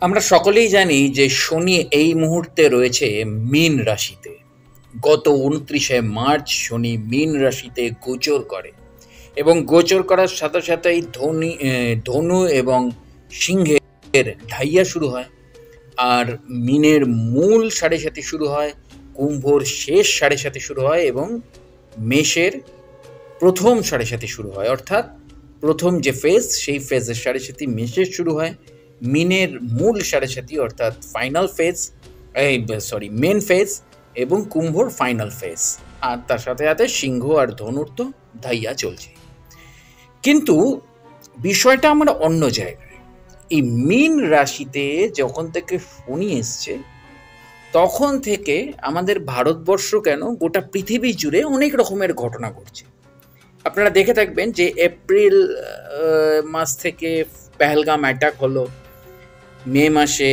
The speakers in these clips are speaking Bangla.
আমরা সকলেই জানি যে শনি এই মুহূর্তে রয়েছে মীন রাশিতে। গত ২৯শে মার্চ শনি মীন রাশিতে গোচর করে এবং গোচর করার সাথে সাথেই ধনু এবং সিংহের ঢাইয়া শুরু হয়। আর মীনের মূল সাড়ে সাথে শুরু হয়, কুম্ভর শেষ সাড়ে সাথে শুরু হয় এবং মেষের প্রথম সাড়ে সাথে শুরু হয়। অর্থাৎ প্রথম যে ফেজ সেই ফেজের সাড়ে সাথে মেষের শুরু হয়, মিনের মূল সাড়ে সাথী অর্থাৎ ফাইনাল ফেজ, এই সরি মেন ফেজ, এবং কুম্ভর ফাইনাল ফেজ। আর তার সাথে সাথে সিংহ আর ধনুর তো ধাইয়া চলছে। কিন্তু বিষয়টা আমরা অন্য জায়গায়। এই মীন রাশিতে যখন থেকে শনি এসছে তখন থেকে আমাদের ভারতবর্ষ কেন গোটা পৃথিবী জুড়ে অনেক রকমের ঘটনা ঘটছে। আপনারা দেখে থাকবেন যে এপ্রিল মাস থেকে পেহেলগাম অ্যাটাক হলো, মে মাসে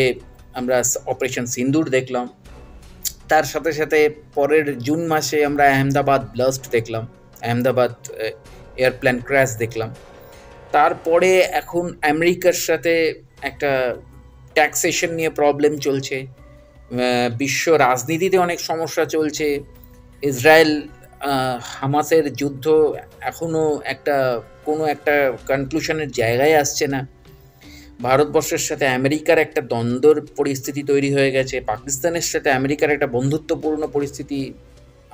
আমরা অপারেশন সিন্দুর দেখলাম, তার সাথে সাথে পরের জুন মাসে আমরা আহমেদাবাদ ব্লাস্ট দেখলাম, আহমেদাবাদ এয়ারপ্লেন ক্র্যাশ দেখলাম। তারপরে এখন আমেরিকার সাথে একটা ট্যাক্সেশন নিয়ে প্রবলেম চলছে, বিশ্ব রাজনীতিতে অনেক সমস্যা চলছে, ইসরায়েল হামাসের যুদ্ধ এখনও কোনো একটা কনক্লুশনের জায়গায় আসছে না। ভারতবর্ষের সাথে আমেরিকার একটা দ্বন্দ্বর পরিস্থিতি তৈরি হয়ে গেছে, পাকিস্তানের সাথে আমেরিকার একটা বন্ধুত্বপূর্ণ পরিস্থিতি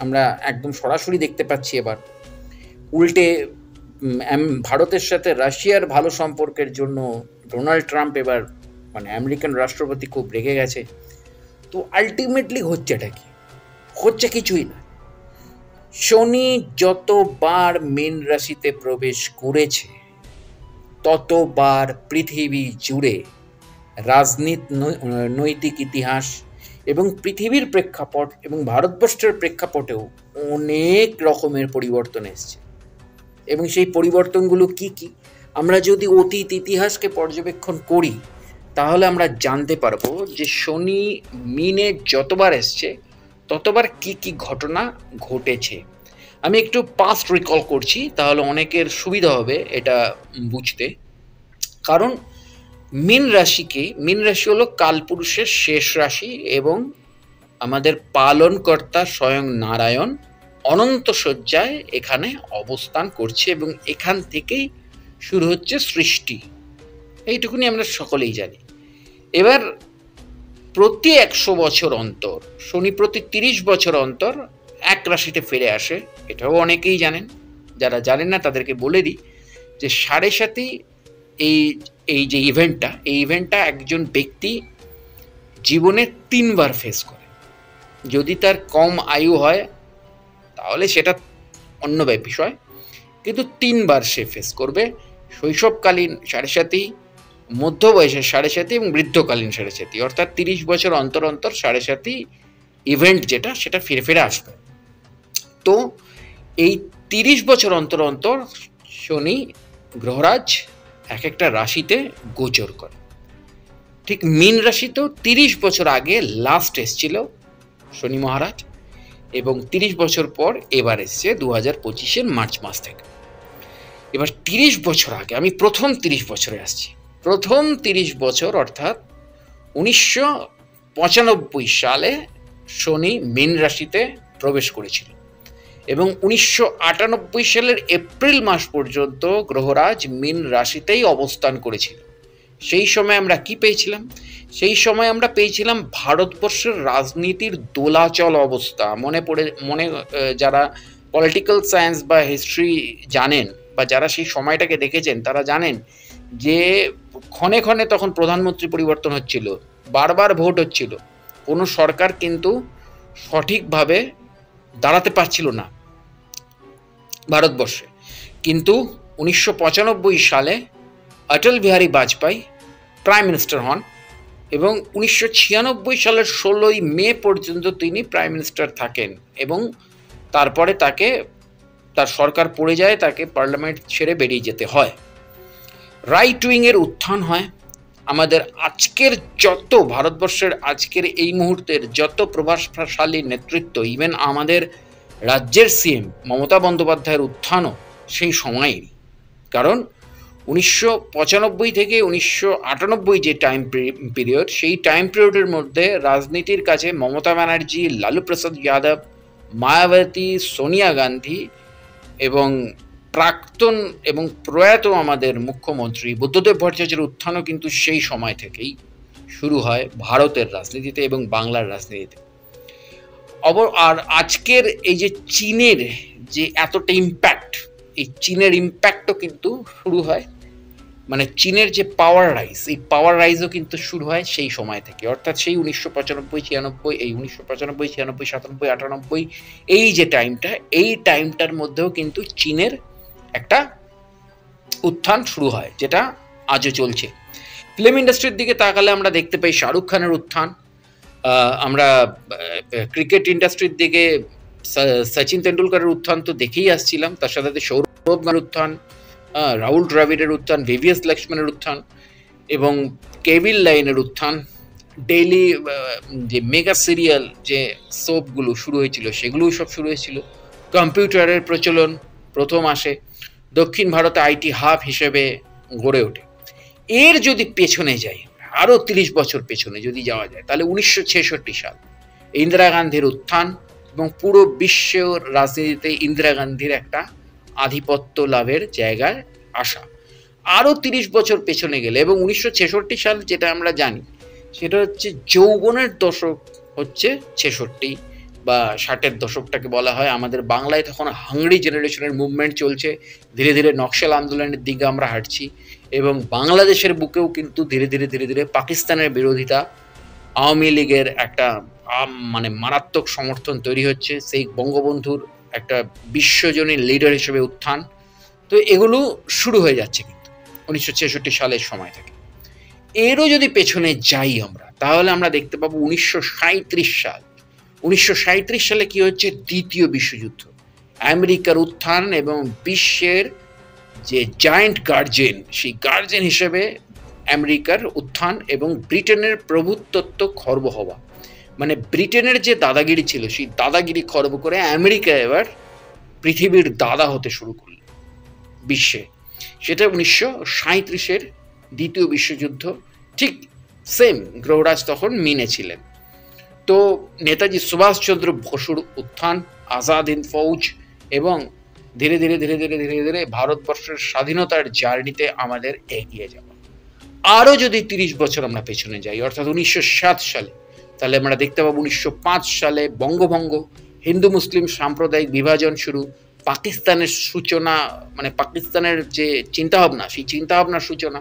আমরা একদম সরাসরি দেখতে পাচ্ছি। এবার উল্টে ভারতের সাথে রাশিয়ার ভালো সম্পর্কের জন্য ডোনাল্ড ট্রাম্প এবার আমেরিকান রাষ্ট্রপতি খুব রেগে গেছে। তো আলটিমেটলি হচ্ছেটা কি? হচ্ছে কিছুই না। শনি যতবার মীন রাশিতে প্রবেশ করেছে ততবার পৃথিবী জুড়ে নৈতিক ইতিহাস এবং পৃথিবীর প্রেক্ষাপট এবং ভারতবর্ষের প্রেক্ষাপটেও অনেক রকমের পরিবর্তন এসছে। এবং সেই পরিবর্তনগুলো কি কি আমরা যদি অতীত ইতিহাসকে পর্যবেক্ষণ করি তাহলে আমরা জানতে পারবো যে শনি মিনে যতবার এসছে ততবার কি কি ঘটনা ঘটেছে। আমি একটু পাস্ট রিকল করছি, তাহলে অনেকের সুবিধা হবে এটা বুঝতে। কারণ মীন রাশি হলো কালপুরুষের শেষ রাশি এবং আমাদের পালনকর্তা স্বয়ং নারায়ণ অনন্ত শয্যায় এখানে অবস্থান করছে এবং এখান থেকেই শুরু হচ্ছে সৃষ্টি। এইটুকুনি আমরা সকলেই জানি। এবার প্রতি ১০০ বছর অন্তর শনি প্রতি ৩০ বছর অন্তর এক রাশিতে ফিরে আসে। এটাও অনেকেই জানেন, যারা জানেন না তাদেরকে বলে দিই যে সাড়ে সাথী এই যে ইভেন্টটা একজন ব্যক্তি জীবনে ৩বার ফেস করে। যদি তার কম আয়ু হয় তাহলে সেটা অন্য বিষয়, কিন্তু ৩বার সে ফেস করবে। শৈশবকালীন সাড়ে সাথী, মধ্য বয়সের সাড়ে সাথী এবং বৃদ্ধকালীন সাড়ে সাথী, অর্থাৎ ৩০ বছর অন্তর অন্তর সাড়ে সাথী ইভেন্ট সেটা ফিরে ফিরে আসবে। তো এই ৩০ বছর অন্তর অন্তর শনি গ্রহরাজ এক একটা রাশিতে গোচর করে। ঠিক মীন রাশিতেও ৩০ বছর আগে লাস্ট এসছিল শনি মহারাজ এবং ৩০ বছর পর এবার এসছে ২০২৫-এর মার্চ মাস থেকে। এবার ৩০ বছর আগে আমি প্রথম ৩০ বছরে আসছি। প্রথম ৩০ বছর অর্থাৎ ১৯৯৫ সালে শনি মীন রাশিতে প্রবেশ করেছিল এবং ১৯৯৮ সালের এপ্রিল মাস পর্যন্ত গ্রহরাজ মীন রাশিতেই অবস্থান করেছিল। সেই সময় আমরা কি পেয়েছিলাম? সেই সময় আমরা পেয়েছিলাম ভারতবর্ষের রাজনীতির দোলাচল অবস্থা। যারা পলিটিক্যাল সায়েন্স বা হিস্ট্রি জানেন বা যারা সেই সময়টাকে দেখেছেন তারা জানেন যে ক্ষণে ক্ষণে তখন প্রধানমন্ত্রী পরিবর্তন হচ্ছিল, বারবার ভোট হচ্ছিল, কোনো সরকার কিন্তু সঠিকভাবে দাঁড়াতে পারছিল না ভারতবর্ষে। কিন্তু ১৯৯৫ সালে অটল বিহারী বাজপেয়ী প্রাইম মিনিস্টার হন এবং ১৯৯৬ সালের ১৬ই মে পর্যন্ত তিনি প্রাইম মিনিস্টার থাকেন এবং তারপরে তার সরকার পড়ে যায়, তাকে পার্লামেন্ট ছেড়ে বেরিয়ে যেতে হয়। রাইট উইংয়ের উত্থান হয়। আমাদের আজকের ভারতবর্ষের আজকের এই মুহূর্তের যত প্রভাবশালী নেতৃত্ব, ইভেন আমাদের রাজ্যের সিএম মমতা বন্দ্যোপাধ্যায়ের উত্থানও সেই সময়েই। কারণ 1995 থেকে 1998 যে টাইম পিরিয়ড, সেই টাইম পিরিয়ডের মধ্যে রাজনীতির কাছে মমতা ব্যানার্জি, লালু প্রসাদ যাদব, মায়াবতী, সোনিয়া গান্ধী এবং প্রাক্তন এবং প্রয়াত আমাদের মুখ্যমন্ত্রী বুদ্ধদেব ভট্টাচার্যের উত্থানও কিন্তু সেই সময় থেকেই শুরু হয় ভারতের রাজনীতিতে এবং বাংলার রাজনীতিতে। আর আজকের এই যে চীনের যে এতটা ইম্প্যাক্ট, এই চীনের ইম্প্যাক্টও কিন্তু শুরু হয়, মানে চীনের যে পাওয়ার রাইজ, এই পাওয়ার রাইজও কিন্তু শুরু হয় সেই সময় থেকে, অর্থাৎ সেই 1995-96, এই 1995-96-97-98 এই যে টাইমটা, এই টাইমটার মধ্যেও কিন্তু চীনের একটা উত্থান শুরু হয়, যেটা আজও চলছে। ফিল্ম ইন্ডাস্ট্রির দিকে তাকালে আমরা দেখতে পাই শাহরুখ খানের উত্থান, আমরা ক্রিকেট ইন্ডাস্ট্রির দিকে সচিন তেন্ডুলকরের উত্থান তো দেখেই আসছিলাম, তার সাথে সাথে সৌরভ গানের উত্থান, রাহুল দ্রাবিড়ের উত্থান, ভিভিএস লক্ষ্মণের উত্থান এবং কেবিল লাইনের উত্থান, ডেইলি যে মেগা সিরিয়াল যে সোপগুলো শুরু হয়েছিল সেগুলোও সব শুরু হয়েছিল, কম্পিউটারের প্রচলন প্রথম আসে, দক্ষিণ ভারতে আইটি হাব হিসেবে গড়ে ওঠে। এর যদি পেছনে যাই, আরও 30 বছর পেছনে যদি যাওয়া যায়, তাহলে 1966 সাল ইন্দিরা গান্ধীর উত্থান এবং পুরো বিশ্ব রাজনীতিতে ইন্দিরা গান্ধীর একটা আধিপত্য লাভের জায়গায় আসা। আরও 30 বছর পেছনে গেলে এবং 1966 সাল যেটা আমরা জানি সেটা হচ্ছে যৌবনের দশক, হচ্ছে 66 বা 60-এর দশকটাকে বলা হয়। আমাদের বাংলায় তখন হাংরি জেনারেশনের মুভমেন্ট চলছে, ধীরে ধীরে নকশাল আন্দোলনের দিকে আমরা হাঁটছি এবং বাংলাদেশের বুকেও কিন্তু ধীরে ধীরে পাকিস্তানের বিরোধিতা, আওয়ামী লীগের একটা মানে মারাত্মক সমর্থন তৈরি হচ্ছে, সেই বঙ্গবন্ধুর একটা বিশ্বজনীন লিডার হিসেবে উত্থান। তো এগুলো শুরু হয়ে যাচ্ছে কিন্তু 1966 সালের সময় থেকে। এরও যদি পেছনে যাই আমরা, তাহলে আমরা দেখতে পাবো 1937 সাল। 1937 সালে কি হচ্ছে? দ্বিতীয় বিশ্বযুদ্ধ, আমেরিকার উত্থান এবং বিশ্বের যে জায়েন্ট গার্জেন, সেই গার্জেন হিসেবে আমেরিকার উত্থান এবং ব্রিটেনের প্রভুত্ব খর্ব হওয়া, মানে ব্রিটেনের যে দাদাগিরি ছিল সেই দাদাগিরি খর্ব করে আমেরিকা এবার পৃথিবীর দাদা হতে শুরু করল বিশ্বে। সেটা 1937-এর দ্বিতীয় বিশ্বযুদ্ধ। ঠিক সেম গ্রহরাজ তখন মিনে ছিলেন। তো নেতাজি সুভাষচন্দ্র বসুর উত্থান, আজাদ হিন্দ ফৌজ এবং ধীরে ধীরে ভারতবর্ষের স্বাধীনতার জার্নিতে আমাদের এগিয়ে যাওয়া। আরও যদি 30 বছর আমরা পেছনে যাই, অর্থাৎ 1907 সালে, তাহলে আমরা দেখতে পাবো 1905 সালে বঙ্গভঙ্গ, হিন্দু মুসলিম সাম্প্রদায়িক বিভাজন শুরু, পাকিস্তানের সূচনা, মানে পাকিস্তানের যে চিন্তাভাবনা, সেই চিন্তাভাবনার সূচনা,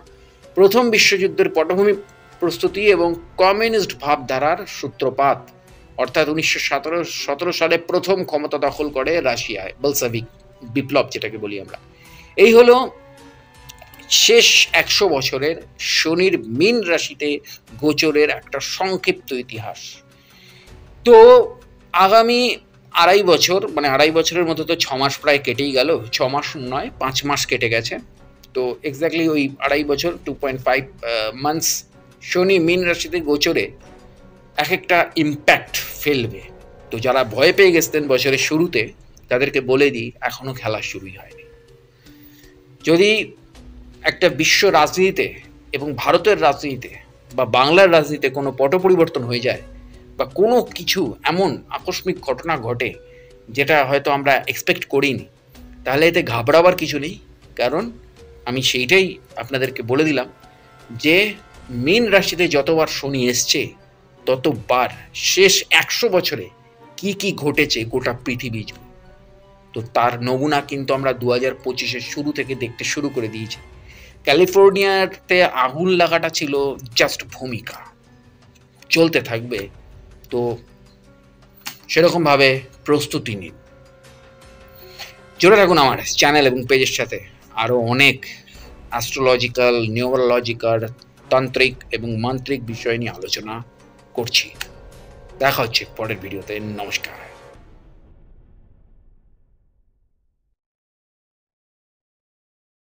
প্রথম বিশ্বযুদ্ধের পটভূমি প্রস্তুতি এবং কমিউনিস্ট ভাবধারার সূত্রপাত, অর্থাৎ 1917 সালে প্রথম ক্ষমতা দখল করে রাশিয়ায় বলশেভিক বিপ্লব, যেটাকে বলি আমরা। এই হলো শেষ 100 বছরের শনির মীন রাশিতে গোচরের একটা সংক্ষিপ্ত ইতিহাস। তো আগামী 2.5 বছর, মানে 2.5 বছরের মতো তো 6 মাস প্রায় কেটেই গেল, 6 মাস নয় 5 মাস কেটে গেছে। তো এক্স্যাক্টলি ওই 2.5 বছর 2.5 মান্থস শনি মীন রাশিতে গোচরে এক একটা ইম্প্যাক্ট ফেলবে। তো যারা ভয় পেয়ে গেছেন বছরের শুরুতে, তাদেরকে বলে দিই এখনও খেলা শুরুই হয়নি। যদি একটা বিশ্ব রাজনীতিতে এবং ভারতের রাজনীতিতে বা বাংলার রাজনীতিতে কোনো পট পরিবর্তন হয়ে যায় বা কোনো কিছু এমন আকস্মিক ঘটনা ঘটে যেটা হয়তো আমরা এক্সপেক্ট করিনি, তাহলে এতে ঘাবড়াবার কিছু নেই। কারণ আমি সেইটাই আপনাদেরকে বলে দিলাম যে মীন রাশিতে যতবার শনি এসছে ততবার শেষ 100 বছরে কি ঘটেছে গোটা পৃথিবী জুড়ে, তো তার নমুনা কিন্তু আমরা 2025-এর শুরু থেকে দেখতে শুরু করে দিয়েছি। ক্যালিফোর্নিয়াতে আগুন লাগাটা ছিল জাস্ট ভূমিকা, চলতে থাকবে। তো সেরকমভাবে প্রস্তুতি নিন। জুড়ে থাকুন আমার চ্যানেল এবং পেজের সাথে, আরও অনেক অ্যাস্ট্রোলজিক্যাল, নিউমারোলজিক্যাল, তান্ত্রিক এবং মান্ত্রিক বিষয় নিয়ে আলোচনা করছি। দেখা হচ্ছে পরের ভিডিওতে। নমস্কার।